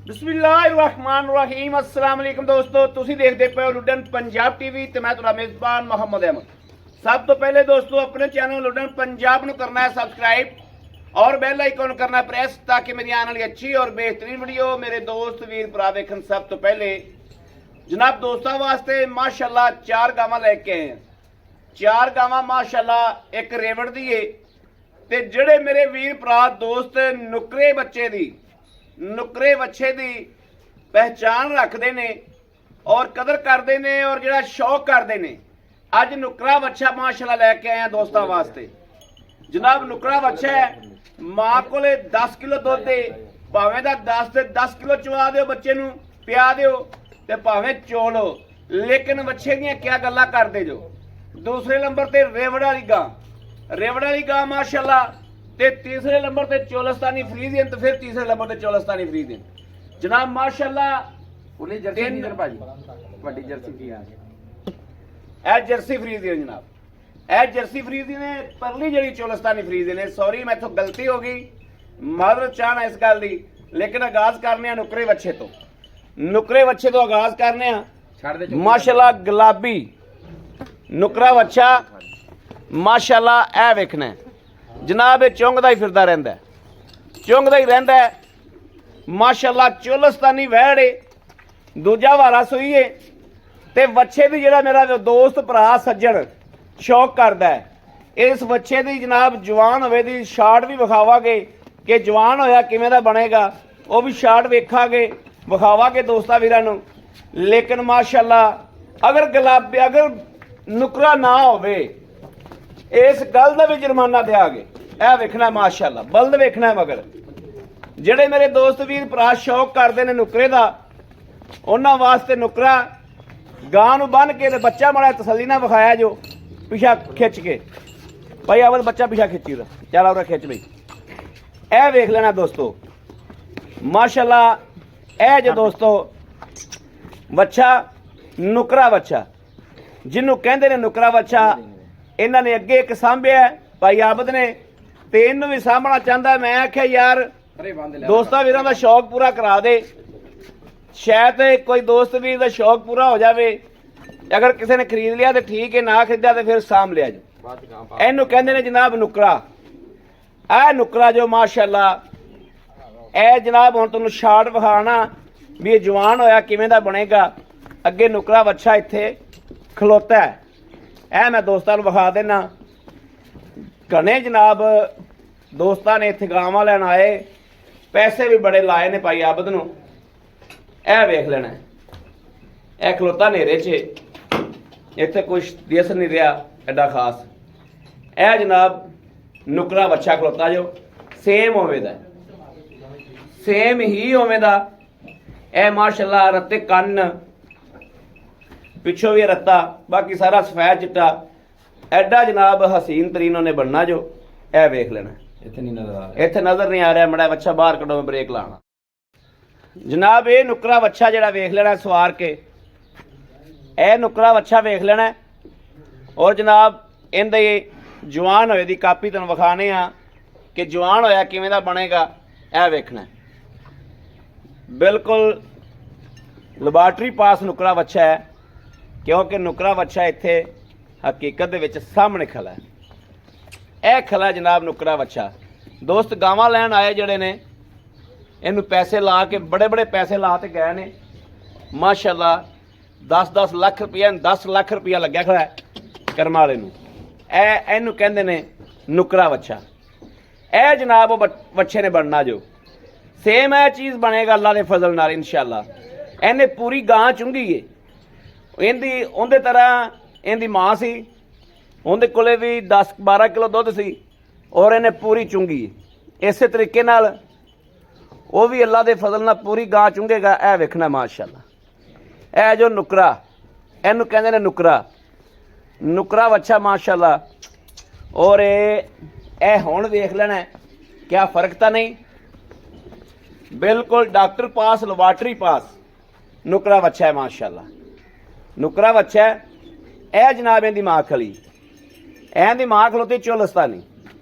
बिस्मिल्लाहिर्रहमानिर्रहीम अस्सलाम वालेकुम दोस्तों, तुसी देखते पे हो लुडन पंजाब टीवी ते मैं तुहाडा मेज़बान मोहम्मद अहमद। सब तो पहले दोस्तों अपने चैनल लुडन पंजाब नूं करना है सब्सक्राइब और बेल आइकन करना प्रेस ताकि मेरी आने वाली अच्छी और बेहतरीन वीडियो मेरे दोस्त वीर भरा वेखन। सब तो पहले जनाब दोस्तों वास्ते माशाल्लाह 4 गावां लेके आए हैं। 4 गावां माशाल्लाह एक रेवड़ दी है ते जेड़े मेरे वीर भरा दोस्त नुकरे बच्चे दी नुकरे बच्चे की पहचान रखते ने और कदर करते ने और जो शौक करते ने। अज नुकरा बच्चा माशाल्लाह लैके आया दोस्तों वास्ते। जनाब नुकरा बच्चा है, मां को 10 किलो दुध दे, भावें 10 किलो चवा दो बच्चे नूं पिया दो ते भावें चोलो, लेकिन बच्चे दी क्या गल्लां करदे जो। दूसरे नंबर ते रेवड़ वाली गां माशाल्लाह ते तीसरे नंबर ते चोलस्तानी फ्रीजियन, तो फिर तीसरे नंबर ते चोलस्तानी फ्रीजियन। जनाब माशाल्लाह पूरी जर्सी नहीं भाजी बड़ी जर्सी की आ ए जर्सी फ्रीजियन जनाब, ए जर्सी फ्रीजियन है परली जड़ी चोलस्तानी फ्रीजियन है। सॉरी मैथों गलती हो गई, मादरत चाहना इस गल दी, लेकिन आगाज करने नुकरे बच्चे तो आगाज करने माशाल्लाह। गुलाबी नुकरा बच्चा माशाल्लाह ए वेखना है जनाब, ये चुंगदा ही फिरदा रहिंदा है, चुंगदा ही रहिंदा है माशाल्लाह। चोलस्तानी वैड़ है, दूजा वारा सूई है ते बच्चे दी जेड़ा मेरा दोस्त भरा सज्जन शौक करदा है, इस बच्चे दी जनाब जवान होवे दी शार्ट भी विखावांगे कि जवान होया किवें दा बनेगा, वो भी शार्ट वेखांगे विखावांगे दोस्तां वीरां नूं। लेकिन माशाल्लाह अगर नुकरा ना होवे इस गल का भी जुर्माना देंगे। यह वेखना माशाल्लाह बल्द वेखना, मगर जेड़े मेरे दोस्त वीर भरा शौक करते हैं नुकरे का, उन्होंने वास्ते नुकरा गां नूं बन के बच्चा माड़ा तसल्ली ना विखाया जो पिछा खिंच के, भाई अवल बच्चा पिछा खिंची चल और खिंच बई। ए वेख लेना दोस्तों माशाल्लाह। ए जो दोस्तों बच्चा नुकरा बच्चा जिन्हों कहते हैं नुकरा बच्चा, इन्हों ने अगे एक सांभिया भाई आबद ने, तो इनू भी सामना चाहता। मैं आख्या यार दोस्तां वीरां दा शौक पूरा करा दे, शायद कोई दोस्त वीर दा शौक पूरा हो जाए। अगर किसी ने खरीद लिया तो ठीक है, ना खरीदा तो फिर साम लिया जो। इनू कहते हैं जनाब नुकरा। आ नुकरा जो माशाल्लाह ए जनाब हुण तुहानूं शार्ट विखाना भी ये जवान होया किवें दा बनेगा। अगे नुकरा बच्चा इत्थे खलोता है, ए मैं दोस्तों को विखा देना। घने जनाब दोस्तां ने इत्थे गावां लैन आए, पैसे भी बड़े लाए ने भाई आबद नूं। ए वेख लेना, ए खलोता नेरे च, इत्थे कुछ दिस नहीं रहा एडा खास। ए जनाब नुकरा बच्चा खलोता जो सेम होवे दा, सेम ही होवे दा। ए माशाल्लाह रत्ते कन्न, पिछों भी रत्ता, बाकी सारा सफेद चिट्टा, एडा जनाब हसीन तरीन उन्हें बनना जो। ए वेख लेना, इत्थे नजर नहीं आ रहा, मड़ा बच्चा बाहर कड्डो, मैं ब्रेक लाना। जनाब ये नुकरा बच्चा जरा वेख लेना सवार के, ए नुकरा बच्चा वेख लेना। और जनाब इनदे जवान होए दी कापी तुहानूं विखाने आ कि जवान होया किवें दा बनेगा। ए वेखना बिल्कुल लैबार्टरी पास नुकरा बच्चा है, क्योंकि नुकरा बच्चा इत्थे हकीकत दे विच सामने खला है। यह खला जनाब नुकरा बच्चा। दोस्त गावां लैन आए जड़े ने, इनू पैसे ला के बड़े बड़े पैसे ला के गए ने माशाल्लाह। 10-10 लाख रुपया 10 लाख रुपया लग्या खड़ा है कर्मा वाले नूं। इनू कहंदे ने नुकरा बच्चा। ए जनाब बच्चे ने बनना जो सेम है चीज़ बनेगा अल्लाह के फजल नाल इंशाअल्लाह। इन्हें पूरी गां चुंगी है, इंदी उंदे तरह इंदी मां सी, उंदे कोले भी 10-12 किलो दुध सी और इन्हें पूरी चुंगी। इस तरीके नाल वो भी अल्लाह के फजल नाल पूरी गां चुंगेगा। ए वेखना माशाल्लाह। ए जो नुकरा, इनू कहंदे ने नुकरा बच्चा माशाल्लाह। और ए हुण वेख लेना क्या फर्क तो नहीं, बिल्कुल डॉक्टर पास लैबार्टरी पास नुकरा बच्चा है माशाल्लाह। नुकरा बच्चा है। ए जनाब इनकी मां खली, इहदी मां खलोती चोलस्तानी।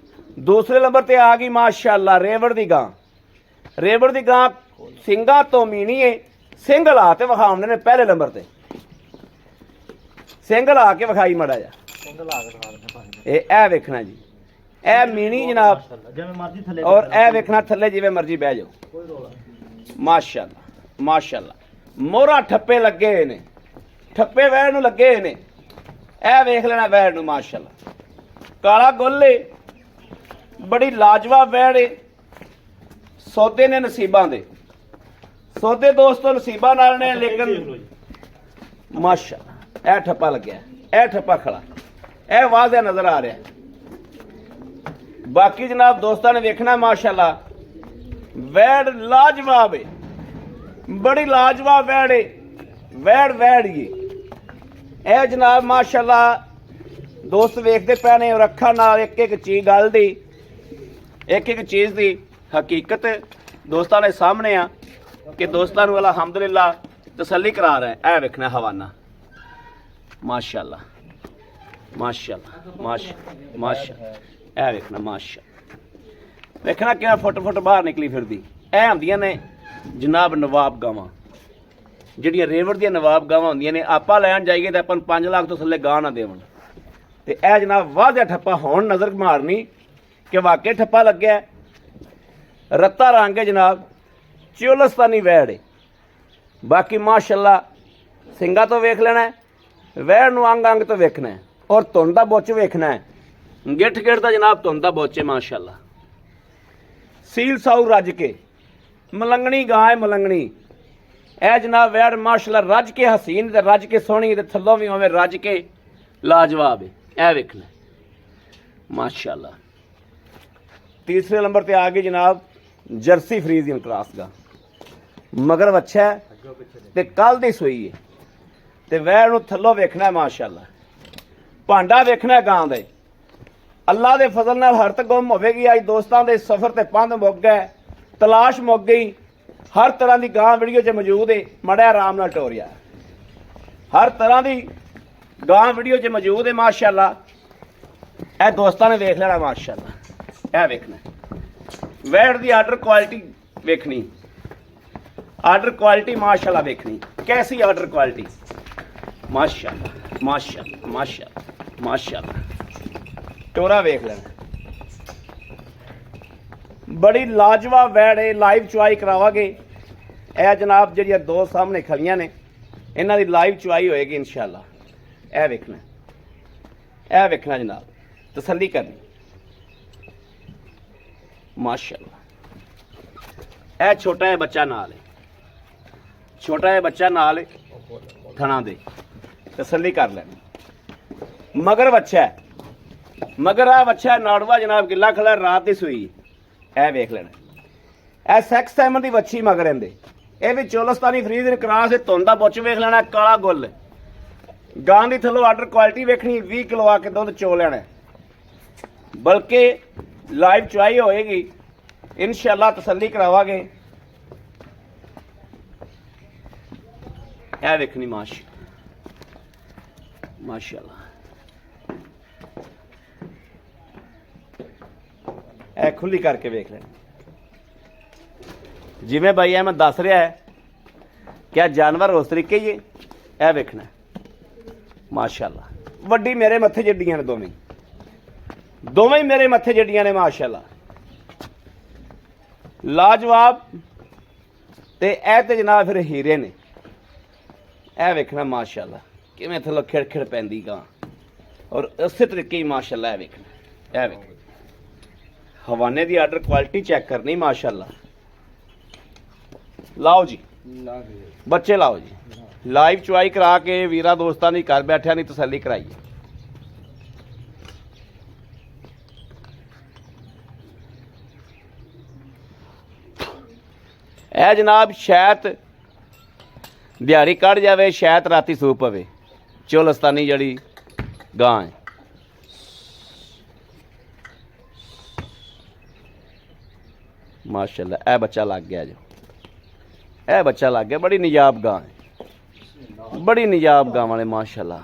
दूसरे नंबर पर आ गई माशाल्लाह रेवड़ की गां। रेवड़ की गां ਸਿੰਘਾਂ ਤੋਂ ਮੀਣੀ ਏ। ਸਿੰਘ ਲਾ ਤੇ ਵਿਖਾਉਂਦੇ ਨੇ ਪਹਿਲੇ ਨੰਬਰ ਤੇ। ਸਿੰਘ ਲਾ ਕੇ ਵਿਖਾਈ ਮੜਾ ਜਾ ਇਹ ਵੇਖਣਾ ਜੀ, ਇਹ ਮੀਣੀ ਜਨਾਬ, ਜਿਵੇਂ ਮਰਜ਼ੀ ਥੱਲੇ ਔਰ ਇਹ ਵੇਖਣਾ ਥੱਲੇ ਜਿਵੇਂ ਮਰਜ਼ੀ ਬਹਿ ਜਾਓ। ਕੋਈ ਰੋਲਾ ਮਾਸ਼ਾਅੱਲਾ ਮਾਸ਼ਾਅੱਲਾ, ਮੋਹਰਾ ਠੱਪੇ ਲੱਗੇ ਹੋਏ ਨੇ, ਠੱਪੇ ਵੈੜ ਨੂੰ ਲੱਗੇ ਹੋਏ ਨੇ। ਇਹ ਵੇਖ ਲੈਣਾ ਵੈੜ ਨੂੰ ਮਾਸ਼ਾਅੱਲਾ, ਕਾਲਾ ਗੋਲੇ, ਬੜੀ ਲਾਜਵਾਬ ਵੈੜ ਏ। ਸੌਦੇ ਨੇ ਨਸੀਬਾਂ ਦੇ, ਸੌਦੇ ਦੋਸਤੋ ਨਸੀਬਾਂ ਨਾਲ ਨੇ, ਲੇਕਿਨ ਮਾਸ਼ਾਅੱਲਾ ਇਹ ਠੱਪਾ ਲੱਗਿਆ, ਇਹ ਠੱਪਾ ਖੜਾ, ਇਹ ਵਾਜ਼ਿਹ ਨਜ਼ਰ ਆ ਰਿਹਾ। ਬਾਕੀ ਜਨਾਬ ਦੋਸਤਾਂ ਨੇ ਵੇਖਣਾ ਮਾਸ਼ਾਅੱਲਾ, ਵੈੜ ਲਾਜਵਾਬ ਏ, ਬੜੀ ਲਾਜਵਾਬ ਵੈੜ ਏ। ਵੈੜ ਹੀ ਇਹ ਜਨਾਬ ਮਾਸ਼ਾਅੱਲਾ ਦੋਸਤ ਵੇਖਦੇ ਪਏ ਨੇ, ਅੱਖਾਂ ਨਾਲ ਇੱਕ ਇੱਕ ਚੀਜ਼ ਗੱਲ ਦੀ, ਇੱਕ ਇੱਕ ਚੀਜ਼ ਦੀ ਹਕੀਕਤ ਦੋਸਤਾਂ ਦੇ ਸਾਹਮਣੇ ਆ ਕਿ ਦੋਸਤਾਂ ਨੂੰ ਅਲਹਮਦੁਲਿਲਾ ਤਸੱਲੀ ਕਰਾ ਰਿਹਾ ਹੈ। ਇਹ ਵੇਖਣਾ ਹਵਾਨਾ ਮਾਸ਼ਾਅੱਲਾ ਮਾਸ਼ਾਅੱਲਾ ਮਾਸ਼ਾਅੱਲਾ, ਇਹ ਵੇਖਣਾ ਮਾਸ਼ਾਅੱਲਾ, ਵੇਖਣਾ ਕਿਵੇਂ ਫੁੱਟ ਬਾਹਰ ਨਿਕਲੀ ਫਿਰਦੀ। ਇਹ ਹੁੰਦੀਆਂ ਨੇ ਜਨਾਬ ਨਵਾਬ ਗਾਵਾਂ, ਜਿਹੜੀਆਂ ਰੇਵੜ ਦੀਆਂ ਨਵਾਬ ਗਾਵਾਂ ਹੁੰਦੀਆਂ ਨੇ। ਆਪਾਂ ਲੈਣ ਜਾਈਏ ਤਾਂ ਆਪਾਂ ਨੂੰ 5 ਲੱਖ ਤੋਂ ਥੱਲੇ ਗਾਂ ਨਾ ਦੇਵਣ। ਤੇ ਇਹ ਜਨਾਬ ਵਾਧਿਆ ਠੱਪਾ ਹੁਣ ਨਜ਼ਰ ਮਾਰਨੀ ਕਿ ਵਾਕਈ ਠੱਪਾ ਲੱਗਿਆ। ਰੱਤਾ ਰੰਗ ਹੈ ਜਨਾਬ, ਚੋਲਸਤਾਨੀ ਵੈੜ ਹੈ। ਬਾਕੀ ਮਾਸ਼ਾਅੱਲਾ ਸਿੰਘਾਂ ਤੋਂ ਵੇਖ ਲੈਣਾ, ਵੈੜ ਨੂੰ ਅੰਗ ਤੋਂ ਵੇਖਣਾ ਹੈ, ਔਰ ਧੁੰਨ ਦਾ ਬੁੱਚ ਵੇਖਣਾ ਹੈ। ਗਿੱਠ ਦਾ ਜਨਾਬ ਧੁੰਨ ਦਾ ਬੁੱਚ ਹੈ ਮਾਸ਼ਾਅੱਲਾ। ਸੀਲ ਸਾਊ ਰੱਜ ਕੇ, ਮਲੰਗਣੀ ਗਾਂ ਹੈ ਮਲੰਗਣੀ। ਇਹ ਜਨਾਬ ਵੈੜ ਮਾਸ਼ਾਅੱਲਾ ਰੱਜ ਕੇ ਹਸੀਨ ਤੇ ਰੱਜ ਕੇ ਸੋਹਣੀ, ਤੇ ਥੱਲੋਂ ਵੀ ਉਵੇਂ ਰੱਜ ਕੇ ਲਾਜਵਾਬ ਹੈ। ਇਹ ਵੇਖਣਾ ਮਾਸ਼ਾਅੱਲਾ। ਤੀਸਰੇ ਨੰਬਰ ਤੇ ਆ ਗਈ ਜਨਾਬ ਜਰਸੀ ਫਰੀਜ਼ੀਅਨ ਕਲਾਸ ਦਾ, ਮਗਰ ਵੱਛਾ ਤੇ ਕੱਲ ਦੀ ਸੂਈ ਹੈ। ਤੇ ਵੈੜ ਨੂੰ ਥੱਲੋਂ ਵੇਖਣਾ ਮਾਸ਼ਾਅੱਲਾ, ਭਾਂਡਾ ਵੇਖਣਾ ਗਾਂ ਦੇ। ਅੱਲਾ ਦੇ ਫਜ਼ਲ ਨਾਲ ਹਰਤ ਗੁੰਮ ਹੋਵੇਗੀ। ਅੱਜ ਦੋਸਤਾਂ ਦੇ ਸਫ਼ਰ ਤੇ ਪੰਧ ਮੁੱਕ ਗਏ, ਤਲਾਸ਼ ਮੁੱਕ ਗਈ। ਹਰ ਤਰ੍ਹਾਂ ਦੀ ਗਾਂ ਵੀਡੀਓ 'ਚ ਮੌਜੂਦ ਹੈ, ਮੜਿਆ ਆਰਾਮ ਨਾਲ ਟੋਰਿਆ। ਹਰ ਤਰ੍ਹਾਂ ਦੀ ਗਾਂ ਵੀਡੀਓ 'ਚ ਮੌਜੂਦ ਹੈ ਮਾਸ਼ਾਅੱਲਾ। ਇਹ ਦੋਸਤਾਂ ਨੇ ਵੇਖ ਲੈਣਾ ਮਾਸ਼ਾਅੱਲਾ। ਇਹ ਵੇਖਣਾ ਵੈੜ ਦੀ ਆਰਡਰ ਕੁਆਲਿਟੀ ਵੇਖਣੀ, ਆਰਡਰ ਕੁਆਲਿਟੀ ਮਾਸ਼ਾਅੱਲਾ ਵੇਖਣੀ, ਕੈਸੀ ਆਰਡਰ ਕੁਆਲਿਟੀ ਮਾਸ਼ਾਅੱਲਾ ਮਾਸ਼ਾਅੱਲਾ ਮਾਸ਼ਾਅੱਲਾ ਮਾਸ਼ਾਅੱਲਾ। ਟੋਰਾ ਵੇਖ ਲੈਣਾ, ਬੜੀ ਲਾਜਵਾਬ ਵੈੜ ਹੈ। ਲਾਈਵ ਚੁਆਈ ਕਰਾਵਾਂਗੇ। ਇਹ ਜਨਾਬ ਜਿਹੜੀਆਂ ਦੋ ਸਾਹਮਣੇ ਖੜੀਆਂ ਨੇ, ਇਹਨਾਂ ਦੀ ਲਾਈਵ ਚੁਆਈ ਹੋਏਗੀ ਇਨਸ਼ਾਅੱਲਾ। ਇਹ ਵੇਖਣਾ, ਇਹ ਵੇਖਣਾ ਜਨਾਬ, ਤਸੱਲੀ ਕਰਨੀ ਮਾਸ਼ਾਅੱਲਾ। ਇਹ ਛੋਟਾ ਜਿਹਾ ਬੱਚਾ ਨਾਲ ਹੈ, ਛੋਟਾ ਜਿਹਾ ਬੱਚਾ ਨਾਲ ਥਣਾ ਦੇ, ਤਸੱਲੀ ਕਰ ਲੈਣੀ। ਮਗਰ ਬੱਚਾ ਹੈ, ਮਗਰ ਆ ਬੱਚਾ ਨਾੜਵਾ ਜਨਾਬ ਗਿੱਲਾ ਖੜਾ, ਰਾਤ ਦੀ ਸੂਈ। ਇਹ ਵੇਖ ਲੈਣਾ, ਇਹ ਸੈਕਸ ਸੈਮਨ ਦੀ ਵੱਛੀ ਮਗਰ ਰਹਿੰਦੇ। ਇਹ ਵੀ ਚੋਲਸਤਾਨੀ ਫਰੀਜ਼ਨ ਕਰਾਸ ਹੈ। ਧੁੰਨ ਦਾ ਬੁੱਚ ਵੇਖ ਲੈਣਾ, ਕਾਲਾ ਗੁੱਲ। ਗਾਂ ਦੀ ਥੱਲੋਂ ਆਰਡਰ ਕੁਆਲਿਟੀ ਵੇਖਣੀ, 20 ਕਿਲੋ ਆ ਕੇ ਦੁੱਧ ਚੋ ਲੈਣਾ। ਬਲਕਿ ਲਾਈਵ ਚੁਆਈ ਹੋਏਗੀ ਇਨਸ਼ਾਅੱਲਾ, ਤਸੱਲੀ ਕਰਾਵਾਂਗੇ। ਇਹ ਵੇਖਣੀ ਮਾਸ਼ਾਅੱਲਾ। ਇਹ ਖੁੱਲੀ ਕਰਕੇ ਵੇਖ ਲੈਣਾ। ਜਿਵੇਂ ਭਾਈ ਇਹ ਮੈਂ ਦੱਸ ਰਿਹਾ ਹੈ ਕਿ ਜਾਨਵਰ ਉਸ ਤਰੀਕੇ ਹੀ ਇਹ ਵੇਖਣਾ ਮਾਸ਼ਾਅੱਲਾ। ਵੱਡੀ ਮੇਰੇ ਮੱਥੇ ਜੱਡੀਆਂ ਨੇ, ਦੋਵੇਂ ਹੀ ਮੇਰੇ ਮੱਥੇ ਜੱਡੀਆਂ ਨੇ ਮਾਸ਼ਾਅੱਲਾ, ਲਾਜਵਾਬ। ਤੇ ਇਹ ਤੇ ਜਨਾਬ ਫਿਰ ਹੀਰੇ ਨੇ। ਇਹ ਵੇਖਣਾ ਮਾਸ਼ਾਅੱਲਾ ਕਿਵੇਂ ਥੱਲੋਂ ਖਿੜ ਪੈਂਦੀ ਗਾਂ, ਔਰ ਉਸੇ ਤਰੀਕੇ ਹੀ ਮਾਸ਼ਾਅੱਲਾ ਇਹ ਵੇਖਣਾ। ਇਹ ਵੇਖ ਹਵਾਨੇ ਦੀ ਆਰਡਰ ਕੁਆਲਿਟੀ ਚੈੱਕ ਕਰਨੀ ਮਾਸ਼ਾਅੱਲਾ। ਲਾਓ ਜੀ ਬੱਚੇ, ਲਾਓ ਜੀ। ਲਾਈਵ ਚੁਆਈ ਕਰਾ ਕੇ ਵੀਰਾਂ ਦੋਸਤਾਂ ਦੀ ਘਰ ਬੈਠਿਆਂ ਦੀ ਤਸੱਲੀ ਕਰਾਈਏ। ਇਹ ਜਨਾਬ ਸ਼ਾਇਦ ਦਿਹਾੜੀ ਕੱਢ ਜਾਵੇ, ਸ਼ਾਇਦ ਰਾਤੀ ਸੂ ਪਵੇ। ਚੋਲਸਤਾਨੀ ਜਿਹੜੀ ਗਾਂ ਹੈ ਮਾਸ਼ਾਅੱਲਾ। ਇਹ ਬੱਚਾ ਲੱਗ ਗਿਆ ਜੋ, ਇਹ ਬੱਚਾ ਲੱਗ ਗਿਆ। ਬੜੀ ਨਿਜਾਬ ਗਾਂ ਹੈ, ਬੜੀ ਨਿਜਾਬ ਗਾਂ ਵਾਲੇ ਮਾਸ਼ਾਅੱਲਾ।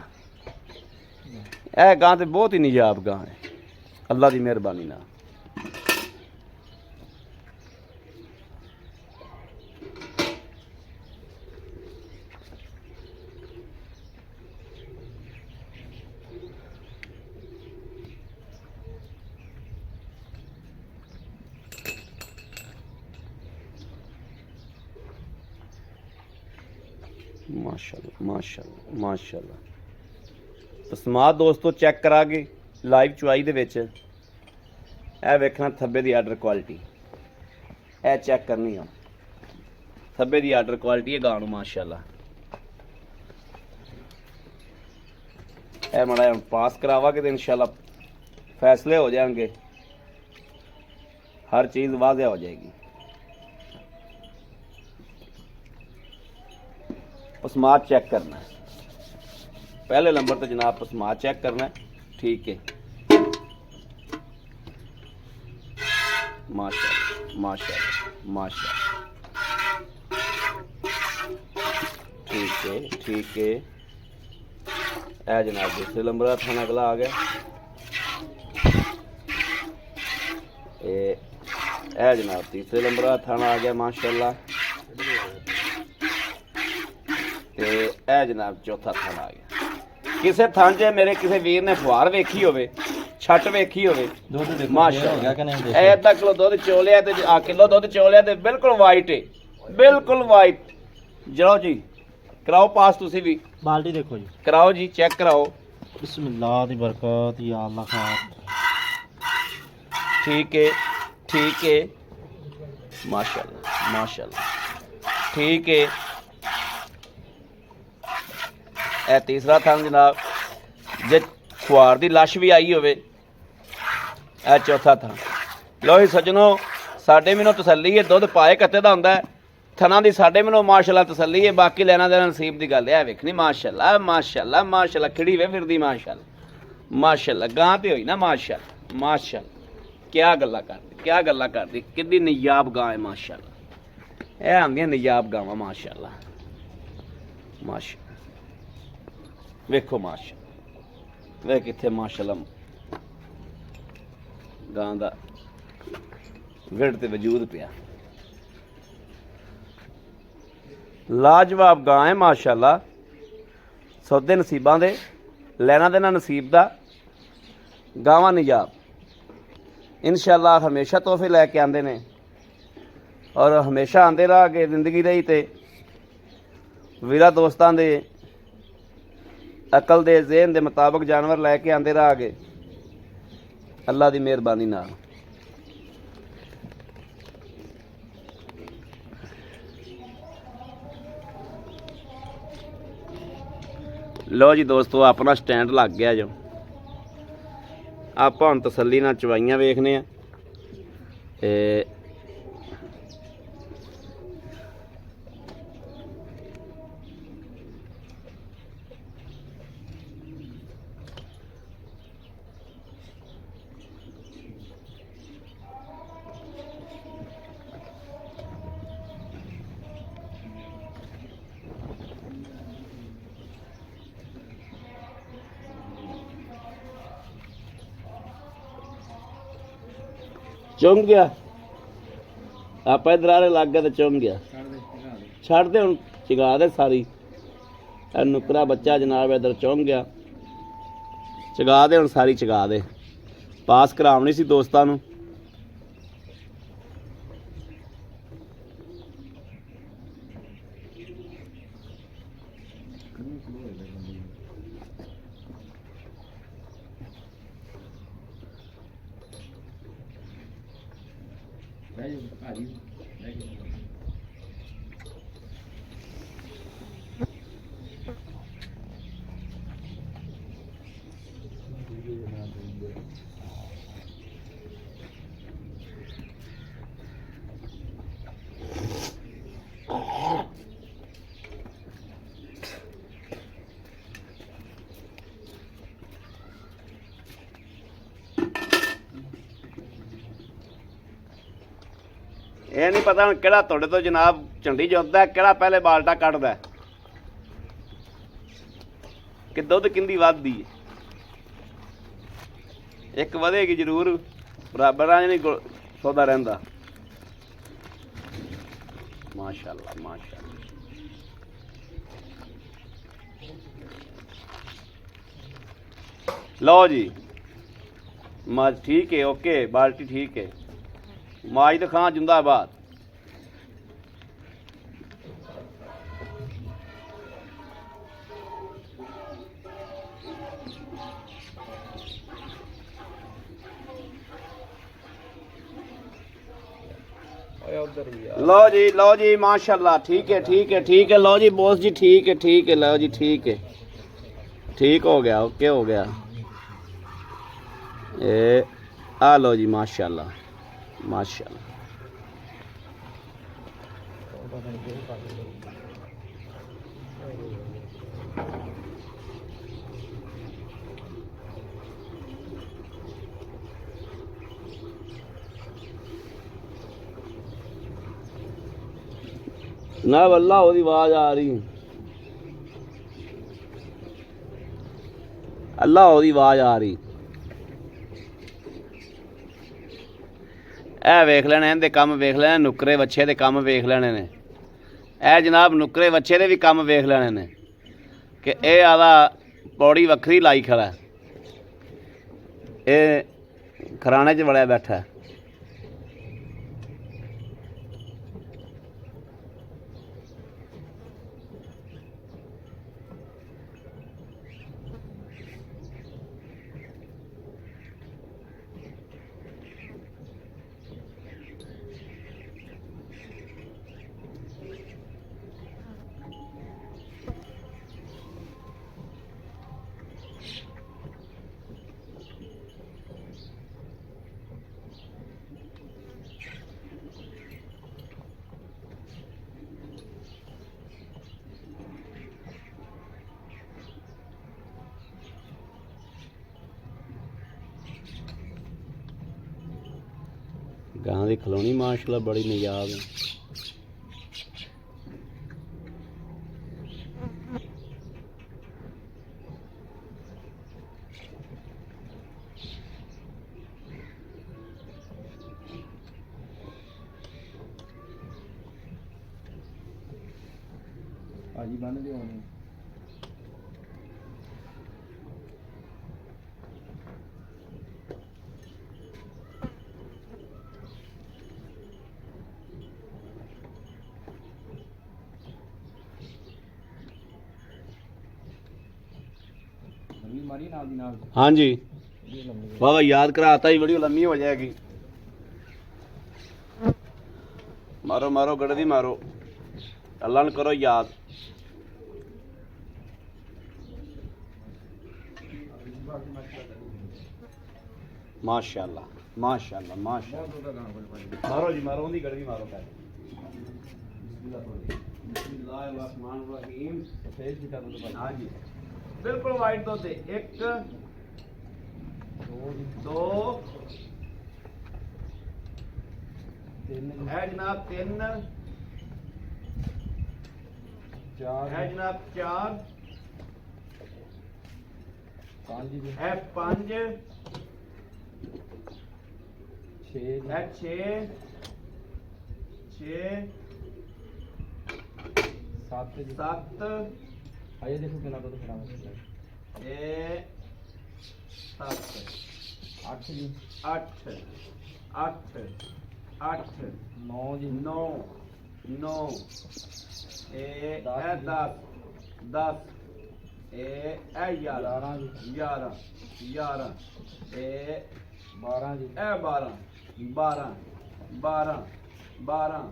ਇਹ ਗਾਂ ਤੇ ਬਹੁਤ ਹੀ ਨਿਜਾਬ ਗਾਂ ਹੈ ਅੱਲਾ ਦੀ ਮਿਹਰਬਾਨੀ ਨਾਲ। माशाल्लाह माशाल्लाह माशाल्लाह। पसमाद दोस्तों चेक करा के लाइव चुआई दे विच ਇਹ ਵੇਖਣਾ ਥੱਬੇ ਦੀ ਆਰਡਰ ਕੁਆਲਿਟੀ, ਇਹ ਚੈੱਕ ਕਰਨੀ ਆ ਥੱਬੇ ਦੀ ਆਰਡਰ ਕੁਆਲਿਟੀ ਹੈ ਗਾਂ ਨੂੰ ਮਾਸ਼ਾਅੱਲਾ। ਇਹ ਮਾੜਾ ਪਾਸ ਕਰਾਵਾਂਗੇ ਤੇ ਇਨਸ਼ਾਅੱਲਾ फैसले हो जाएंगे, हर चीज़ वाज़ेह हो जाएगी। पसमाद चेक करना है, पहले नंबर तो जनाब पसमाद चेक करना है। ठीक है माशाअल्लाह माशाअल्लाह माशाअल्लाह। ठीक है ठीक है। ए जनाब दूसरे नंबर का थाना अगला आ गया। ए जनाब तीसरे नंबर का थाना आ गया माशाअल्लाह। ते ए जनाब चौथा थाना आ गया। किसे थान च मेरे किसी वीर ने फुहार वेखी होवे, छट वेखी होवे माशाअल्लाह। ए अद्धा किलो दुध चोलिया ते आ किलो दुध चोलिया ते बिल्कुल वाइट है, बिल्कुल वाइट। जाओ जी कराओ पास, तुसी भी बाल्टी देखो जी, कराओ जी चेक कराओ। बिस्मिल्लाह दी बरकत या अल्लाह खान। ठीक है ठीक है माशाल्लाह माशाल्लाह। ठीक है ए तीसरा थान जनाब जे खुआर दी लाश भी आई होवे। ए चौथा थान। लो जी सज्जनों साडे मैनों तसल्ली है, दुध पाए कत्ते दा हुंदा है, थना दी साडे मैनों माशाल्लाह तसल्ली है। बाकी लेना देना नसीब दी गल है। वेखनी माशाल्लाह माशाल्लाह माशाल्लाह खिड़ी वे फिरदी माशाल्लाह माशाल्लाह। गां ते होई ना माशाल्लाह माशाल्लाह। क्या गल्ला करदी, क्या गल्ला करदी, कितनी नयाब गां है माशाल्लाह। ਇਹ ਆਉਂਦੀਆਂ ਨਜਾਬ ਗਾਵਾਂ ਮਾਸ਼ਾਅੱਲਾ ਮਾਸ਼ਾ ਵੇਖੋ ਮਾਸ਼ਾ ਵੇ ਕਿੱਥੇ ਮਾਸ਼ਾਅੱਲਾ ਗਾਂ ਦਾ ਵਿੜ ਤੇ ਵਜੂਦ ਪਿਆ। ਲਾਜਵਾਬ ਗਾਂ ਹੈ ਮਾਸ਼ਾਅੱਲਾ। ਸੌਦੇ ਨਸੀਬਾਂ ਦੇ, ਲੈਣਾ ਦੇਣਾ ਨਸੀਬ ਦਾ, ਗਾਵਾਂ ਨਜਾਬ इंशाअल्लाह हमेशा तोहफे लैके आते हैं और हमेशा आते रह के जिंदगी रही तो वीरा दोस्तों के अकल दे ज़हन के मुताबिक जानवर लैके आते रह के अल्लाह की मेहरबानी नाल। लो जी दोस्तों अपना स्टैंड लग गया जो ਆਪਾਂ ਹੁਣ ਤਸੱਲੀ ਨਾਲ ਚਵਾਈਆਂ ਵੇਖਨੇ ਆ। चुम गया आप इधर आरे लग गया तो चुम गया। छड़ दे हुण चिगा दे सारी। नुकरा बच्चा जनाब इधर चुम गया, चिगा दे हुण सारी चिगा दे। पास करावनी सी दोस्तां नूं। ਇਹ ਨਹੀਂ ਪਤਾ ਹੁਣ ਕਿਹੜਾ ਤੁਹਾਡੇ ਤੋਂ ਜਨਾਬ ਝੰਡੀ ਜੁੱਤਦਾ, ਕਿਹੜਾ ਪਹਿਲੇ ਬਾਲਟਾ ਕੱਢਦਾ ਕਿ ਦੁੱਧ ਕਿੰਦੀ ਵੱਧਦੀ ਹੈ। ਇੱਕ ਵਧੇਗੀ ਜ਼ਰੂਰ, ਬਰਾਬਰ ਆ ਨਹੀਂ ਸੌਦਾ ਰਹਿੰਦਾ। ਮਾਸ਼ਾਅੱਲਾ ਮਾਸ਼ਾਅੱਲਾ। लो जी माज ठीक है, ओके बाल्टी ठीक है। माज तो खां जिंदाबाद। लो जी माशाल्लाह ठीक है लो जी बॉस जी ठीक है लो जी ठीक हो गया ओके हो गया आ लो जी माशाल्लाह ना वल्ला ओदी आवाज आ रही अल्लाह ओदी आवाज आ रही ए वेख लेने इहदे कम वेख लेने नुकरे बच्चे दे कम वेख लेने ने ए जनाब नुकरे बच्चे दे भी कम वेख लेने ने कि ए आदा पौड़ी वक्री लाई खड़ा ए खराने च बड़िया बैठा है गां दी खलोनी माशाल्लाह बड़ी नियाब है भाजी बन दे होने मारी नाल दी नाल हाँ जी बाबा याद कराता ही वीडियो लम्बी हो जाएगी मारो मारो गड़दी मारो अल्लाह न करो याद माशाल्लाह माशाल्लाह माशाल्लाह मारो जी मारो उन्दी गड़दी मारो बिस्मिल्लाहिर्रहमानिर्रहीम हाँ जी बिल्कुल वाइट दो दे एक दो है जनाब तीन है जनाब चार है पांच है छे सत्त आइए देखो कितना दूध खड़ा है आठ जी आठ नौ जी नौ नौ दस दस ग्यारह ग्यारह बारह जी बारह बारह बारह बारह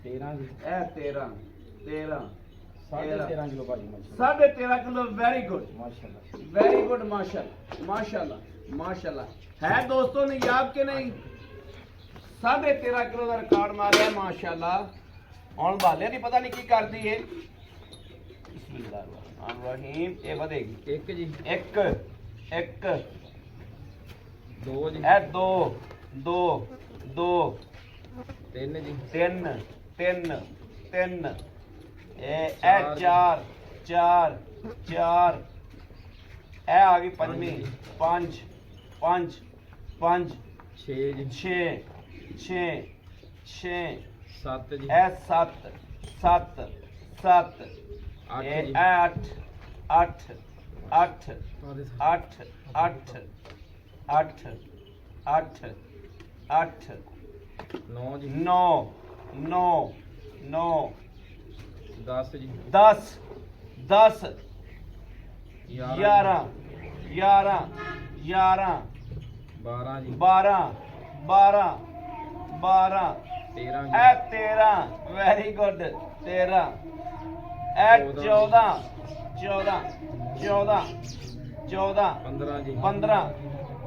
तेरह जी तेरह तेरह 13.5 किलो भाजी 13.5 किलो वेरी गुड माशाल्लाह माशाल्लाह माशाल्लाह है दोस्तों ने याद के नहीं 13.5 किलो का रिकॉर्ड मारिया माशाल्लाह और भाले नहीं पता नहीं की करती है बिस्मिल्लाहिर्रहमानिर्रहीम ये बढ़ेगी एक जी एक एक दो जी दो दो दो तीन जी तीन तीन तीन चार चार चार ए आ गई पंजवी पांच पांच पांच छे जी छे छे छे सात जी सत्त सत्त सत्त आठ आठ आठ आठ आठ आठ आठ आठ नौ जी नौ नौ नौ 10 जी 10 10 11 11 11 12 जी 12 12 12 13 ਇਹ 13 ਵੈਰੀ ਗੁੱਡ 13 ਇਹ 14 14 14 14 15 ਜੀ 15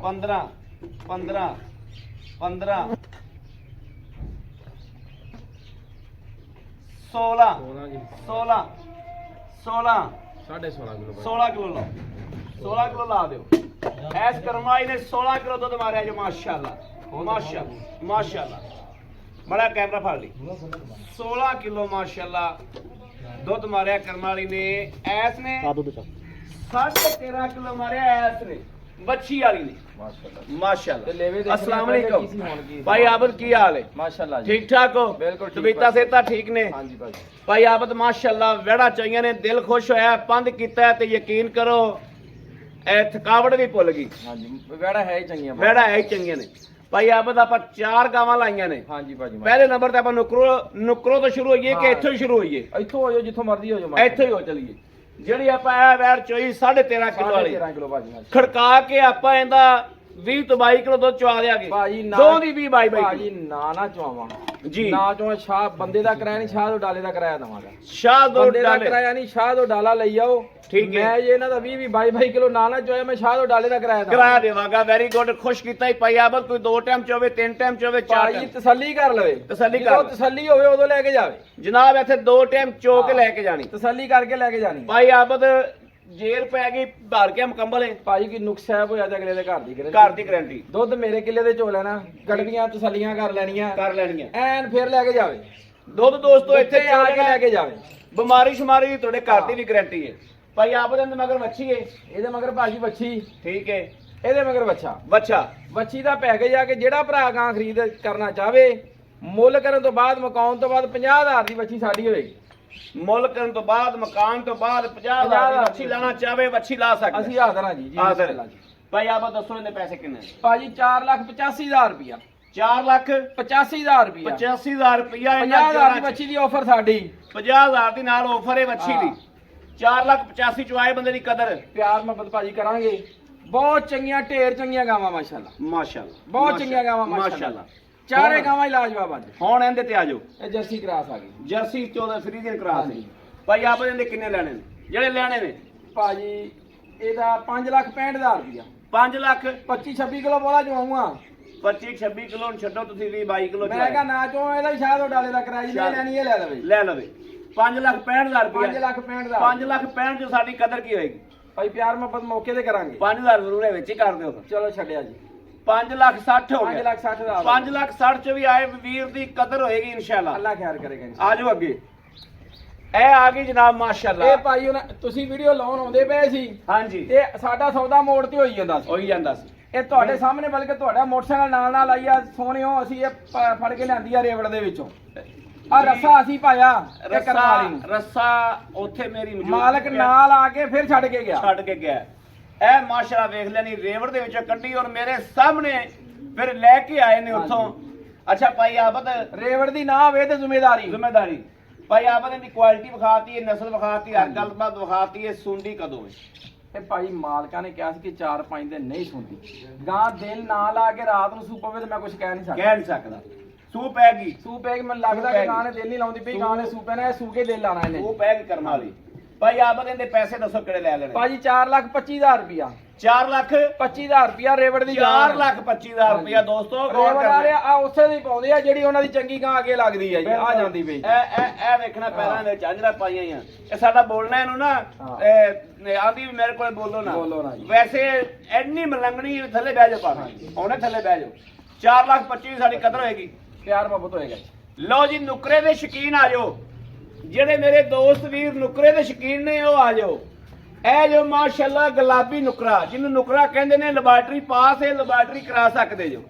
15 15 15 16 16 ਜੀ 16 16 16.5 ਕਿਲੋ 16 ਕਿਲੋ ਲਾ 16 ਕਿਲੋ ਲਾ ਦਿਓ ਐਸ ਕਰਮਾਈ ਨੇ 16 ਕਿਲੋ ਦੁੱਧ ਮਾਰਿਆ ਜੋ ਮਾਸ਼ਾਅੱਲਾ ਮਾਸ਼ਾਅੱਲਾ ਮਾਸ਼ਾਅੱਲਾ ਬੜਾ ਕੈਮਰਾ ਫੜ ਲਈ 16 ਕਿਲੋ ਮਾਸ਼ਾਅੱਲਾ ਦੁੱਧ ਮਾਰਿਆ ਕਰਮਾਲੀ ਨੇ ਐਸ ਨੇ 13.5 ਕਿਲੋ ਮਾਰਿਆ ਐਸ ਨੇ ਬੱਚੀ ਵਾਲੀ ਨੇ ਮਾਸ਼ਾਅੱਲਾ ਮਾਸ਼ਾਅੱਲਾ ਤੇ ਲੇਵੇ ਦੇ अस्सलाम ਕੀ वालेकुम ਸੀ ਹੁਣ ਕੀ ਭਾਈ ਆਬਦ ਕੀ ਹਾਲ ਹੈ ਮਾਸ਼ਾਅੱਲਾ ਜੀ ਠੀਕ ਠਾਕ ਹੋ ਬਿਲकुल ठीक ਤਬੀਅਤਾਂ भाई। ਸਿਹਤਾਂ ਠੀਕ ਨੇ ਹਾਂਜੀ ਭਾਜੀ ਭਾਈ ਆਬਦ ਮਾਸ਼ਾਅੱਲਾ ਵੜਾ ਚਾਹੀਆਂ ਨੇ ਦਿਲ ਖੁਸ਼ ਹੋਇਆ ਪੰਧ ਕੀਤਾ ਤੇ ਯਕੀਨ ਕਰੋ ਇਹ ਥਕਾਵਟ ਵੀ ਭੁੱਲ ਗਈ ਹਾਂਜੀ ਵੜਾ ਹੈ ਹੀ ਚੰਗੀਆਂ ਬਹੁਤ। ਵੜਾ ਹੈ ਹੀ ਚੰਗੀਆਂ ਨੇ ਭਾਈ ਆਬਦ ਆਪਾਂ 4 ਗਾਵਾਂ ਲਾਈਆਂ ਨੇ ਹਾਂਜੀ ਭਾਜੀ ਪਹਿਲੇ ਨੰਬਰ ਤੇ ਆਪਾਂ ਨੁਕਰੋ ਤੋਂ ਸ਼ੁਰੂ ਹੋਈਏ ਕਿ ਹਾਂ। ਇੱਥੋਂ ਹੀ ਸ਼ੁਰੂ ਹੋਈਏ ਇੱਥੋਂ ਹੋ ਜਾਓ ਜਿੱਥੋਂ ਮਰਜ਼ੀ ਹੋ ਜਾਓ ਇੱਥੋਂ ਹੀ ਹੋ ਚਲੀਏ ਜਿਹੜੀ ਆਪਾਂ ਇਹ ਵੈਰ ਚੋਈ 13.5 ਕਿਲੋ ਵਾਲੀ 13 ਕਿਲੋ ਭਾਜੀ ਮਾਸ਼ਾਅੱਲਾ। ਖੜਕਾ ਕੇ ਆਪਾਂ ਇਹਦਾ 20 ਤੋਂ 22 ਕਿਲੋ ਦੁੱਧ ਚਵਾ ਦਿਆਂਗੇ ਭਾਜੀ ਨਾ ਦੋ ਦੀ 20 22 ਭਾਜੀ ਨਾ ਚਵਾਵਾਂ ਜੀ ਨਾ ਚੋਂ ਸ਼ਾਹ ਬੰਦੇ ਦਾ ਕਿਰਾਇਆ ਨਹੀਂ ਸ਼ਾਹ ਤੋਂ ਡਾਲੇ ਦਾ ਕਿਰਾਇਆ ਦਵਾਂਗਾ ਸ਼ਾਹ ਦੋ ਬੰਦੇ ਦਾ ਡਾਲੇ ਕਿਰਾਇਆ ਨਹੀਂ ਸ਼ਾਹ ਤੋਂ ਡਾਲਾ ਲਈ ਆਓ ਠੀਕ ਹੈ। ਮੈਂ ਜੇ ਇਹਨਾਂ ਦਾ 20 22 ਕਿਲੋ ਨਾ ਚੋਇਆ ਮੈਂ ਸ਼ਾਹ ਤੋਂ ਡਾਲੇ ਦਾ ਕਿਰਾਇਆ ਕਿਰਾਇਆ ਦੇਵਾਂਗਾ ਵੈਰੀ ਗੁੱਡ ਖੁਸ਼ ਕੀਤਾ ਹੀ ਭਾਈ ਆਬਦ ਕੋਈ 2 ਟਾਈਮ ਚੋਵੇ 3 ਟਾਈਮ ਚੋਵੇ 4 ਭਾਜੀ ਟਾਈਮ ਤਸੱਲੀ ਕਰ ਲਵੇ ਤਸੱਲੀ ਕਰ ਜਦੋਂ ਲਵੇ। ਤਸੱਲੀ ਹੋਵੇ ਉਦੋਂ ਲੈ ਕੇ ਜਾਵੇ ਜਨਾਬ ਇੱਥੇ 2 ਟਾਈਮ ਚੋ ਕੇ ਲੈ ਕੇ ਜਾਣੀ ਤਸੱਲੀ ਕਰਕੇ ਲੈ ਕੇ ਜਾਣੀ ਭਾਈ ਆਬਦ ਜੇਰ ਪੈ ਗਈ ਭਰ ਕੇ ਮੁਕੰਮਲ ਹੈ ਭਾਜੀ ਕੀ ਨੁਕਸ ਹੈ ਹੋਇਆ ਤਾਂ ਅਗਲੇ ਦੇ ਘਰ ਦੀ ਗਰੰਟੀ ਘਰ ਦੀ ਗਾਰੰਟੀ ਦੁੱਧ ਮੇਰੇ ਕਿੱਲੇ ਦੇ ਚੋ ਲੈਣਾ ਗੜਵੀਆਂ ਤਸੱਲੀਆਂ ਕਰ ਲੈਣੀਆਂ ਕਰ ਲੈਣੀਆਂ ਐਨ ਫਿਰ ਲੈ ਕੇ ਜਾਵੇ ਦੁੱਧ ਦੋਸਤੋ ਇੱਥੇ ਇੱਥੇ ਆ ਕੇ ਲੈ ਕੇ ਜਾਵੇ ਬਿਮਾਰੀ ਸ਼ੁਮਾਰੀ ਦੀ ਤੁਹਾਡੇ ਘਰ ਦੀ ਵੀ ਗਾਰੰਟੀ ਹੈ ਭਾਈ ਆਬਦ ਦੇ ਮਗਰ ਮੱਛੀ ਹੈ ਇਹਦੇ ਮਗਰ ਭਾਜੀ ਬੱਚੀ ਠੀਕ ਹੈ ਇਹਦੇ ਮਗਰ ਬੱਚਾ ਬੱਚਾ ਬੱਚੀ ਦਾ ਪੈਕੇਜ ਆ ਕੇ ਜਿਹੜਾ ਭਰਾ ਗਾਂ ਖਰੀਦ ਕਰਨਾ ਚਾਹਵੇ ਮੁੱਲ ਕਰਨ ਤੋਂ ਬਾਅਦ ਮਕਾਉਣ ਤੋਂ ਬਾਅਦ 50000 ਦੀ ਬੱਚੀ ਸਾਡੀ ਹੋਏਗੀ ਮੁੱਲ ਕਰਨ ਤੋਂ ਬਾਅਦ ਮਕਾਨ ਤੋਂ ਬਾਅਦ 50,000 ਦੀ ਮੱਛੀ ਲੈਣਾ ਚਾਹਵੇ ਮੱਛੀ ਲਾ ਸਕਦਾ ਅਸੀਂ ਹਾਜ਼ਰ ਹਾਂ ਜੀ ਹਾਜ਼ਰ ਬਿਸਮਿਲ੍ਲਾ ਜੀ ਭਾਈ ਆਬਦ ਦੱਸੋ ਇਹਦੇ ਪੈਸੇ ਕਿੰਨੇ ਨੇ ਭਾਜੀ 4,85,000 ਰੁਪਇਆ 4 ਲੱਖ 85,000 ਰੁਪਇਆ 85,000 ਰੁਪਇਆ 50,000 ਦੀ ਬੱਚੀ ਦੀ ਆਫਰ ਸਾਡੀ 50,000 ਦੀ ਨਾਲ ਆਫਰ ਹੈ ਮੱਛੀ ਦੀ ਹਾਂ। 4,85,000 ਚ ਆਏ ਬੰਦੇ ਦੀ ਕਦਰ ਪਿਆਰ ਮੁਹੱਬਤ ਭਾਜੀ ਕਰਾਂਗੇ ਬਹੁਤ ਚੰਗੀਆਂ ਢੇਰ ਚੰਗੀਆਂ ਗਾਵਾਂ ਮਾਸ਼ਾਅੱਲਾ ਮਾਸ਼ਾਅੱਲਾ ਬਹੁਤ ਚੰਗੀਆਂ ਗਾਵਾਂ ਮਾਸ਼ਾਅੱਲਾ ਚਾਰੇ ਗਾਵਾਂ ਹੀ ਲਾਜਵਾਬ ਅੱਜ ਹੁਣ ਇਹਦੇ ਤੇ ਆ ਜਾਓ ਇਹ ਜਰਸੀ ਕਰਾਸ ਆ ਗਈ ਜਰਸੀ 14 ਫਰੀਜ਼ਨ ਕਰਾਸ ਹਾਂਜੀ। ਭਾਈ ਆਪ ਇਹਦੇ ਕਿੰਨੇ ਲੈਣੇ ਨੇ ਜਿਹੜੇ ਲੈਣੇ ਨੇ ਭਾਜੀ ਇਹਦਾ 5,65,000 ਰੁਪਇਆ 5 ਲੱਖ 25-26 ਕਿਲੋ ਬੋਲਾ ਜਵਾਉਂਗਾ 25 26 ਕਿਲੋ ਨੂੰ ਛੱਡੋ ਤੁਸੀਂ 20 22 ਕਿਲੋ ਮੈਂ ਕਹਾਂ ਨਾ ਚੋ ਇਹਦਾ ਹੀ ਸ਼ਾਇਦ ਉਹ ਡਾਲੇ ਦਾ ਕਿਰਾਇਆ ਜੀ ਲੈਣੀ ਇਹ ਲੈ ਲਵੇ ਲੈ ਲਵੇ 5,65,000 ਰੁਪਇਆ 5,65,000 5,65,000 ਚ ਸਾਡੀ ਕਦਰ ਕੀ ਹੋਏਗੀ ਭਾਈ ਪਿਆਰ ਮੁਹੱਬਤ ਮੌਕੇ ਤੇ ਕਰਾਂਗੇ 5,000 ਜ਼ਰੂਰ ਹੈ ਵਿੱਚ ਹੀ ਕਰ ਦਿਓ ਚਲੋ ਛੱਡਿਆ ਜੀ 5,60,000 ਹੋ ਗਿਆ 5,60,000 5,60,000 ਚ ਵੀ ਆਏ ਵੀਰ ਦੀ ਕਦਰ ਹੋਏਗੀ ਇਨਸ਼ਾਅੱਲਾ ਅੱਲਾ ਖੈਰ ਕਰੇਗਾ ਆ ਜਾਓ ਅੱਗੇ ਇਹ ਆ ਗਈ ਜਨਾਬ ਮਾਸ਼ਾਅੱਲਾ ਇਹ ਭਾਈ ਤੁਸੀਂ ਵੀਡੀਓ ਲਾਉਣ ਆਉਂਦੇ ਪਏ ਸੀ ਹਾਂਜੀ ਤੇ ਸਾਡਾ ਸੌਦਾ ਮੋੜ ਤੇ ਹੋਈ ਜਾਂਦਾ ਸੀ ਹੋਈ ਜਾਂਦਾ ਸੀ ਇਹ ਤੁਹਾਡੇ ਸਾਹਮਣੇ ਬਲਕਿ ਤੁਹਾਡਾ ਮੋਟਰਸਾਈਕਲ ਨਾਲ ਆਈ ਆ ਸੋਹਣਿਓ ਅਸੀਂ ਇਹ ਫੜ ਕੇ ਲਿਆਂਦੀ ਆ ਰੇਵੜ ਦੇ ਵਿੱਚੋਂ ਆ ਰੱਸਾ ਅਸੀਂ ਪਾਇਆ ਇਹ ਕਰਵਾਲੀ ਨੂੰ ਰੱਸਾ ਉੱਥੇ ਮੇਰੀ ਮੌਜੂਦ ਮਾਲਕ ਨਾਲ ਆ ਕੇ ਫਿਰ ਛੱਡ ਕੇ ਗਿਆ ਛੱਡ ਕੇ ਗਿਆ ਇਹ ਮਾਸ਼ਾਅੱਲਾ ਵੇਖ ਲੈਣੀ ਰੇਵੜ ਦੇ ਵਿੱਚੋਂ ਕੱਢੀ ਔਰ ਮੇਰੇ ਸਾਹਮਣੇ ਫਿਰ ਲੈ ਕੇ ਆਏ ਨੇ ਉੱਥੋਂ ਅੱਛਾ ਭਾਈ ਆਬਦ ਰੇਵੜ ਦੀ ਨਾ ਹੋਵੇ ਤੇ ਜ਼ਿੰਮੇਦਾਰੀ ਭਾਈ ਆਬਦ ਦੀ ਕੁਆਲਿਟੀ ਵਿਖਾਤੀ ਹੈ ਨਸਲ ਵਿਖਾਤੀ ਹਰ ਗੱਲਬਾਤ ਵਿਖਾਤੀ ਹੈ ਸੁੰਡੀ ਕਦੋਂ ਹੈ ਇਹ ਭਾਈ ਮਾਲਕਾਂ ਨੇ ਕਿਹਾ ਸੀ ਕਿ 4-5 ਦਿਨ ਨਹੀਂ ਸੁਣਦੀ ਗਾਂ ਦਿਲ ਨਾ ਲਾ ਕੇ ਰਾਤ ਨੂੰ ਸੂ ਪਵੇ ਤੇ ਮੈਂ ਕੁਝ ਕਹਿ ਨਹੀਂ ਸਕਦਾ ਸੂ ਪੈ ਗਈ ਸੂ ਪੈ ਕੇ ਮੈਨੂੰ ਲੱਗਦਾ ਕਿ ਗਾਂ ਨੇ ਦਿਲ ਨਹੀਂ ਲਾਉਂਦੀ ਪਈ ਗਾਂ ਨੇ ਸੂ ਪੈਣਾ ਇਹ ਸੂ ਕੇ ਦਿਲ ਲਾਣਾ ਇਹਨੇ ਸੂ ਪੈ ਕੇ ਕਰਨ ਵਾਲੀ ਭਾਈ ਆਬਦ ਇਹਦੇ ਪੈਸੇ ਦੱਸੋ ਕਿਹੜੇ ਲੈ ਲੈਣੇ ਭਾਜੀ 4,25,000 ਰੁਪਇਆ 4 ਲੱਖ 25,000 ਰੁਪਇਆ ਰੇਵੜ ਦੀ 4,25,000 ਰੁਪਇਆ ਦੋਸਤੋ ਗੌਰ ਰੇਵੜ ਆ ਰਿਹਾ ਆ ਉਸੇ ਦੀ ਪਾਉਂਦੇ ਆ ਜਿਹੜੀ ਉਹਨਾਂ ਦੀ ਚੰਗੀ ਗਾਂ ਅੱਗੇ ਲੱਗਦੀ ਆ ਜੀ ਆ ਜਾਂਦੀ ਪਈ ਇਹ ਵੇਖਣਾ ਪੈਰਾਂ ਦੇ ਚਾਂਜਰਾ ਪਾਈਆਂ ਆ ਇਹ ਸਾਡਾ ਬੋਲਣਾ ਇਹਨੂੰ ਨਾ ਆਂਦੀ ਵੀ ਮੇਰੇ ਕੋਲ ਬੋਲੋ ਨਾ ਜੀ ਵੈਸੇ ਐਨੀ ਮਲੰਗਣੀ ਥੱਲੇ ਬਹਿ ਜਾਓ ਪਾਣਾ ਉਹਨੇ ਥੱਲੇ ਬਹਿ ਜਾਓ 4,25,000 ਸਾਡੀ ਕਦਰ ਹੋਏਗੀ ਪਿਆਰ ਮੁਹੱਬਤ ਹੋਏਗਾ ਲਓ ਜੀ ਨੁਕਰੇ ਦੇ ਸ਼ੌਕੀਨ ਆ ਜਾਓ ਜਿਹੜੇ ਮੇਰੇ ਦੋਸਤ ਵੀਰ ਨੁਕਰੇ ਦੇ ਸ਼ੌਕੀਨ ਨੇ ਉਹ ਆ ਜਾਓ ਇਹ ਜੋ ਮਾਸ਼ਾਅੱਲਾ ਗੁਲਾਬੀ ਨੁਕਰਾ ਜਿਹਨੂੰ ਨੁਕਰਾ ਕਹਿੰਦੇ ਨੇ ਲੈਬਾਰਟਰੀ ਪਾਸ ਹੈ ਲੈਬਾਰਟਰੀ ਕਰਾ ਸਕਦੇ ਜੋ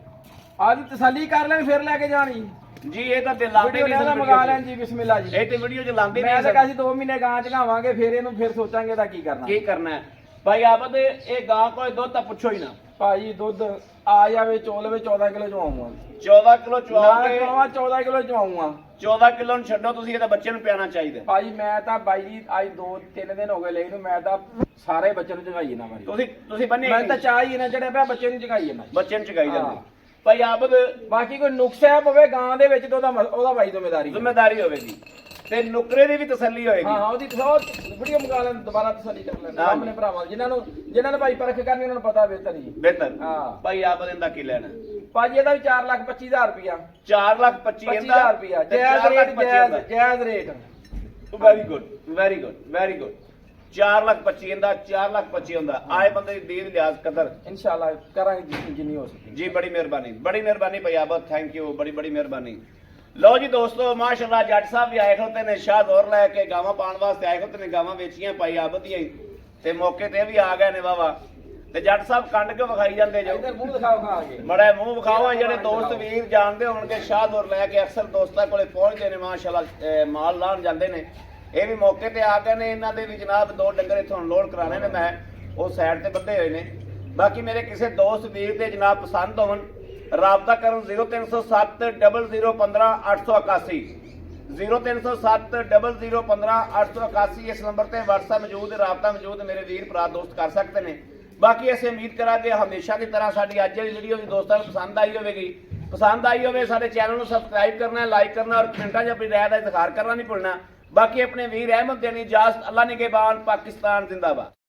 ਆਦੀ ਤਸੱਲੀ ਕਰ ਲੈਣ ਫਿਰ ਲੈ ਕੇ ਜਾਣੀ ਜੀ ਇਹ ਤਾਂ ਦਿਲਾਂਦੇ ਵੀਡੀਓ ਨਹੀਂ ਮੰਗਾ ਲੈਣ ਜੀ ਬਿਸਮਿਲ੍ਲਾ ਜੀ ਇਹ ਤੇ ਵੀਡੀਓ ਚ ਲਾਂਦੇ ਮੈਂ ਤਾਂ ਨਹੀਂ ਕਹਾਂ ਸੀ 2 ਮਹੀਨੇ ਗਾਂ ਚਗਾਵਾਂਗੇ ਫਿਰ ਇਹਨੂੰ ਫਿਰ ਸੋਚਾਂਗੇ ਤਾਂ ਕੀ ਕਰਨਾ ਕੀ ਕਰਨਾ ਹੈ ਭਾਈ ਆਬਦ ਇਹ ਗਾਂ ਕੋਈ ਦੁੱਧ ਤਾਂ ਪੁੱਛੋ ਹੀ ਨਾ ਭਾਈ ਦੁੱਧ ਆ ਜਾਵੇ ਚੋਲਵੇ 14 ਕਿਲੋ ਚਵਾਉਂਗਾ 14 ਕਿਲੋ ਚਵਾਓਗੇ 14 ਕਿਲੋ ਚਵਾਉਂਗਾ 14 ਕਿਲੋ ਨੂੰ ਛੱਡੋ ਤੁਸੀਂ ਇਹਦਾ ਬੱਚੇ ਨੂੰ ਪਿਆਣਾ ਚਾਹੀਦਾ ਭਾਈ ਮੈਂ ਤਾਂ ਬਾਈ ਜੀ ਅੱਜ 2-3 ਦਿਨ ਹੋ ਗਏ ਲਈ ਨੂੰ ਮੈਂ ਤਾਂ ਸਾਰੇ ਬੱਚੇ ਨੂੰ ਚਗਾਈਏ ਨਾ ਮਾਰੀ ਤੁਸੀਂ ਬੰਨੇ ਮੈਂ ਤਾਂ ਚਾਹ ਹੀ ਨਾ ਜਿਹੜੇ ਪਿਆ ਬੱਚੇ ਨੂੰ ਚਗਾਈਏ ਨਾ ਬੱਚੇ ਨੂੰ ਚਗਾਈ ਜਾਂਦੇ ਭਾਈ ਆਬਦ ਬਾਕੀ ਕੋਈ ਨੁਕਸਾ ਪਵੇ ਗਾਂ ਦੇ ਵਿੱਚ ਤਾਂ ਉਹਦਾ ਭਾਈ ਜ਼ਿੰਮੇਦਾਰੀ ਹੈ। ਜ਼ਿੰਮੇਦਾਰੀ ਹੋਵੇਗੀ ਤੇ ਨੁਕਰੇ ਦੀ ਵੀ ਤਸੱਲੀ ਹੋਏਗੀ। ਹਾਂ ਉਹਦੀ ਵੀਡੀਓ ਮੰਗਾ ਲੈਣ ਦੁਬਾਰਾ ਤਸੱਲੀ ਕਰ ਲੈਣ ਆਪਣੇ ਭਰਾਵਾਂ ਜਿਨ੍ਹਾਂ ਨੇ ਭਾਈ ਪਰਖ ਕਰਨੀ ਉਹਨਾਂ ਨੂੰ ਪਤਾ ਬਿਹਤਰ ਜੀ। ਬਿਹਤਰ ਹਾਂ ਭਾਈ ਆਬਦ ਇਹਦਾ ਕੀ ਲੈਣਾ? ਭਾਜੀ ਇਹਦਾ ਵੀ 4,25,000 ਰੁਪਇਆ 4,25,000 ਇਹਦਾ 25,000 ਰੁਪਇਆ ਜਾਇਜ਼ rate. Very good very good very good 4,25,000 ਇਹਦਾ 4,25,000 ਹੁੰਦਾ। ਆਏ ਬੰਦੇ ਦੀ ਦੀਨ ਲਿਹਾਜ਼ ਕਦਰ ਇਨਸ਼ਾਅੱਲਾ ਕਰਾਂਗੇ ਜਿੰਨੀ ਹੋ ਸਕੇ ਜੀ। ਬੜੀ ਮਿਹਰਬਾਨੀ ਭਾਈ ਆਬਦ, ਥੈਂਕ ਯੂ, ਬੜੀ ਮਿਹਰਬਾਨੀ। ਲਓ ਜੀ ਦੋਸਤੋ, ਮਾਸ਼ਾਅੱਲਾ ਜੱਟ ਸਾਹਿਬ ਵੀ ਆਏ ਖਲੋਤੇ ਨੇ, ਸ਼ਾਹਦੌਰ ਲੈ ਕੇ ਗਾਵਾਂ ਪਾਉਣ ਵਾਸਤੇ ਆਏ ਖਲੋਤੇ ਨੇ। ਗਾਵਾਂ ਵੇਚੀਆਂ ਭਾਈ ਆਬਦ ਦੀਆਂ ਹੀ ਤੇ ਮੌਕੇ ਤੇ ਵੀ ਆ ਗਏ ਨੇ ਵਾਵਾ। ਤੇ ਜੱਟ ਸਾਹਿਬ ਕੰਡ ਕੇ ਵਿਖਾਈ ਜਾਂਦੇ ਜੋ। ਇੱਧਰ ਮੂੰਹ ਦਿਖਾਓ ਖਾ ਕੇ ਬੜਾ ਮੂੰਹ ਵਿਖਾਓ। ਜਿਹੜੇ ਦੋਸਤ ਵੀਰ ਜਾਣਦੇ ਹੋਣਗੇ ਸ਼ਾਹਦੌਰ ਲੈ ਕੇ ਅਕਸਰ ਦੋਸਤਾਂ ਕੋਲੇ ਪਹੁੰਚਦੇ ਨੇ, ਮਾਸ਼ਾਅੱਲਾ ਮਾਲ ਲਾਣ ਜਾਂਦੇ ਨੇ। ਇਹ ਵੀ ਮੌਕੇ ਤੇ ਆ ਗਏ ਨੇ। ਇਹਨਾਂ ਦੇ ਵੀ ਜਨਾਬ 2 ਡੰਗਰ ਇੱਥੋਂ ਲੋਡ ਕਰਾਣੇ ਨੇ, ਮੈਂ ਉਹ ਸਾਈਡ ਤੇ ਬੱਧੇ ਹੋਏ ਨੇ। ਬਾਕੀ ਮੇਰੇ ਕਿਸੇ ਦੋਸਤ ਵੀਰ ਦੇ ਜਨਾਬ ਪਸੰਦ ਹੋਣ, ਰਾਬਤਾ ਕਰਨ 0307 0015 881 0307 0015 881। ਇਸ ਨੰਬਰ ਤੇ WhatsApp ਮੌਜੂਦ, ਰਾਬਤਾ ਮੌਜੂਦ, ਮੇਰੇ ਵੀਰ ਭਰਾ ਦੋਸਤ ਕਰ ਸਕਦੇ ਨੇ। ਬਾਕੀ ਅਸੀਂ ਉਮੀਦ ਕਰਾਂਗੇ ਹਮੇਸ਼ਾ ਦੀ ਤਰ੍ਹਾਂ ਸਾਡੀ ਅੱਜ ਵਾਲੀ ਵੀਡੀਓ ਵੀ ਦੋਸਤਾਂ ਨੂੰ ਪਸੰਦ ਆਈ ਹੋਵੇਗੀ। ਪਸੰਦ ਆਈ ਹੋਵੇ ਸਾਡੇ ਚੈਨਲ ਨੂੰ ਸਬਸਕ੍ਰਾਈਬ ਕਰਨਾ, ਲਾਈਕ ਕਰਨਾ ਔਰ ਕਮੈਂਟਾਂ 'ਚ ਆਪਣੀ ਰਾਏ ਦਾ ਇਜ਼ਹਾਰ ਕਰਨਾ ਨਹੀਂ ਭੁੱਲਣਾ। ਬਾਕੀ ਆਪਣੇ ਵੀਰ ਅਹਿਮਦ ਦੇਣੀ ਇਜਾਜ਼ਤ। ਅੱਲਾ ਨਿਗਹਿਬਾਨ, ਪਾਕਿਸਤਾਨ ਜ਼ਿੰਦਾਬਾਦ।